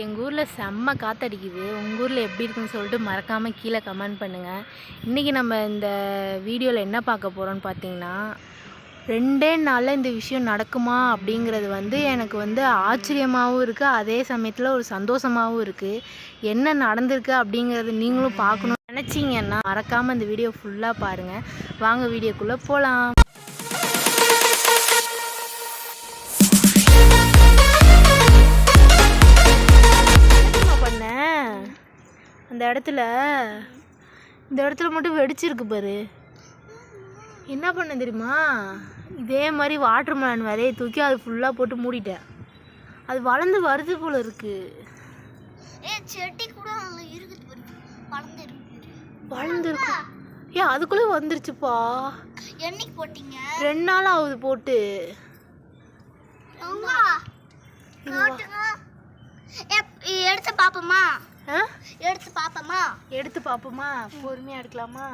எங்கள் ஊரில் செம்ம காற்றடிக்குது. உங்கள் ஊரில் எப்படி இருக்குன்னு சொல்லிட்டு மறக்காமல் கீழே கமெண்ட் பண்ணுங்கள். இன்றைக்கி நம்ம இந்த வீடியோவில் என்ன பார்க்க போகிறோன்னு பார்த்தீங்கன்னா, 2 நாளில் இந்த விஷயம் நடக்குமா அப்படிங்கிறது எனக்கு ஆச்சரியமாகவும் இருக்குது, அதே சமயத்தில் ஒரு சந்தோஷமாகவும் இருக்குது. என்ன நடந்திருக்கு அப்படிங்கிறது நீங்களும் பார்க்கணும்னு நினச்சிங்கன்னா மறக்காமல் இந்த வீடியோ ஃபுல்லாக பாருங்கள். வாங்க வீடியோக்குள்ளே போகலாம். இந்த இடத்துல மட்டும் வெடிச்சிருக்கு பாரு. என்ன பண்ண தெரியுமா, இதே மாதிரி வாட்டர் மெலன் விதையை தூக்கி அது ஃபுல்லாக போட்டு மூடிட்டேன். அது வளர்ந்து வருது போல இருக்கு. வளர்ந்துருக்கு. ஏன் அதுக்குள்ளே வந்துருச்சுப்பா. என்னைக்கு போட்டீங்க? 2 நாள் ஆகுது போட்டு. எடுத்து பாப்போமா? எடுத்து பாப்போமா? பொறுமையா எடுக்கலாமா?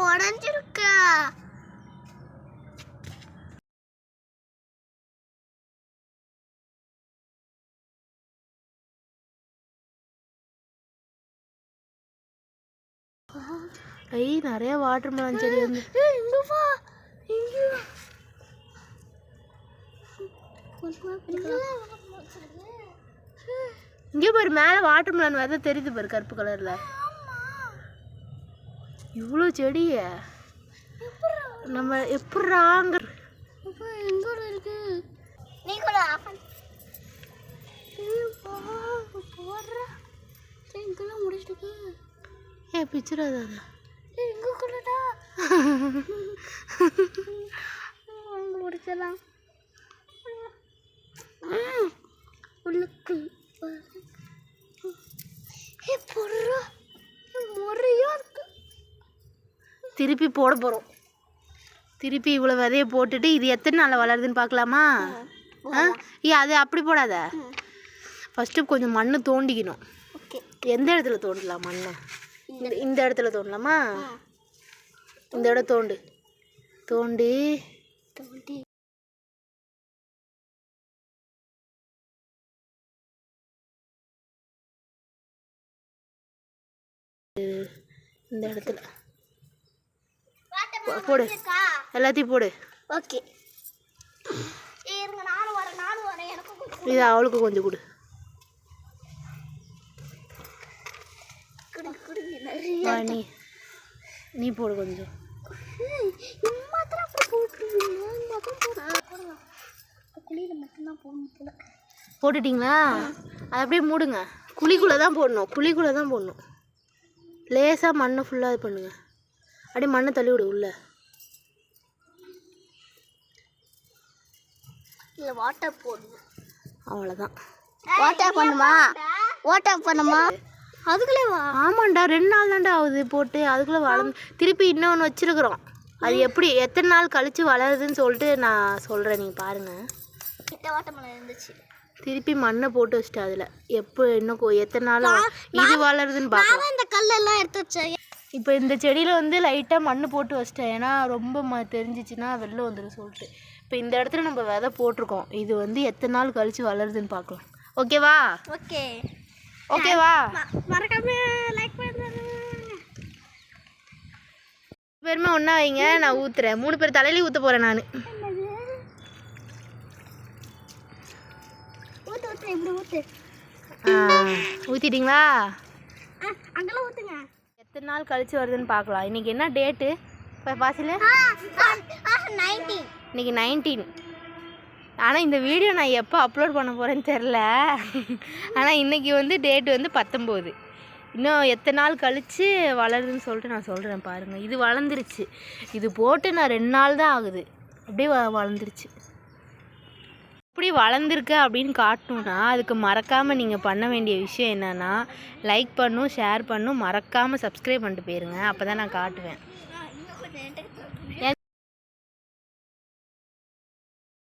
உடஞ்சிருக்க. நிறைய வாட்டர் மெலன் செடி வந்து இங்கே பாரு, மேலே வாட்டர் மெலன் விதை தெரியுது பாரு, கருப்பு கலர்ல. இவ்வளோ செடிய நம்ம எப்படாங்க இருக்கு. முடிச்சிட்டு ஏன் பிச்சிடாத முடிச்சலாம். உள்ளுக்கு திருப்பி போட போகிறோம். திருப்பி இவ்வளோ விதையை போட்டுட்டு இது எத்தனை நாளில் வளருதுன்னு பார்க்கலாமா? அது அப்படி போடாத. ஃபஸ்ட்டு கொஞ்சம் மண் தோண்டிக்கணும். எந்த இடத்துல தோண்டலாம் மண்ணை? இந்த இடத்துல தோண்டலாமா? இந்த இடம் தோண்டி இந்த இடத்துல போடு, எல்லாத்தையும் போடு. ஓகே, இது அவளுக்கு கொஞ்சம் கொடு. நீ போடு கொஞ்சம். போட்டுட்டிங்களா? அது அப்படியே மூடுங்க. குழிக்குள்ளே தான் போடணும். லேசாக மண்ணை ஃபுல்லாக இது பண்ணுங்க. அப்படியே மண்ணை தள்ளி விடு உள்ள. இல்லை வாட்டர் போடணும், அவ்வளோதான். வாட்டர் பண்ணுமா? அதுக்குள்ளே ஆமாண்டா, 2 நாள் தாண்டா ஆகுது போட்டு. அதுக்குள்ளே வளர்ந்து திருப்பி இன்னொன்று வச்சுருக்குறோம். அது எப்படி எத்தனை நாள் கழித்து வளருதுன்னு சொல்லிட்டு நான் சொல்கிறேன், நீங்கள் பாருங்கள். வாட்டர் மெலன் இருந்துச்சு. திருப்பி மண்ணை போட்டு வச்சுட்டு அதில் இன்னும் எத்தனை நாள் இது வளருதுன்னு பார்க்கலாம். இந்த கல்லெல்லாம் எடுத்து வச்சேன். இப்போ இந்த செடியில் லைட்டாக மண் போட்டு வச்சிட்டேன். ஏன்னா ரொம்ப தெரிஞ்சிச்சுன்னா வெளில வந்துடும் சொல்லிட்டு. இப்போ இந்த இடத்துல நம்ம விதை போட்டிருக்கோம். இது எத்தனை நாள் கழித்து வளருதுன்னு பார்க்கலாம். ஓகேவா? மறக்காம லைக் பண்ணுங்க. பேருமே ஒன்றா வைங்க, நான் ஊற்றுறேன். 3 பேர் தலையிலையும் ஊற்ற போகிறேன் நான். ஊற்றிட்டீங்களா? அங்கெல்லாம் ஊற்றுங்க. எத்தனை நாள் கழிச்சு வருதுன்னு பார்க்கலாம். இன்றைக்கி என்ன டேட்டு இப்போ பாசில? 19. இன்றைக்கி 19. ஆனால் இந்த வீடியோ நான் எப்போ அப்லோட் பண்ண போகிறேன்னு தெரில. ஆனால் இன்றைக்கி டேட்டு 19. இன்னும் எத்தனை நாள் கழித்து வளருதுன்னு சொல்லிட்டு நான் சொல்கிறேன் பாருங்கள். இது வளர்ந்துருச்சு. இது போட்டு நான் 2 நாள் தான் ஆகுது. அப்படியே வளர்ந்துருச்சு. இப்படி வளர்ந்துருக்கு அப்படின்னு காட்டணுன்னா அதுக்கு மறக்காமல் நீங்கள் பண்ண வேண்டிய விஷயம் என்னென்னா, லைக் பண்ணணும், ஷேர் பண்ணணும், மறக்காமல் சப்ஸ்கிரைப் பண்ணிட்டு போயிருங்க. அப்போ தான் நான் காட்டுவேன்.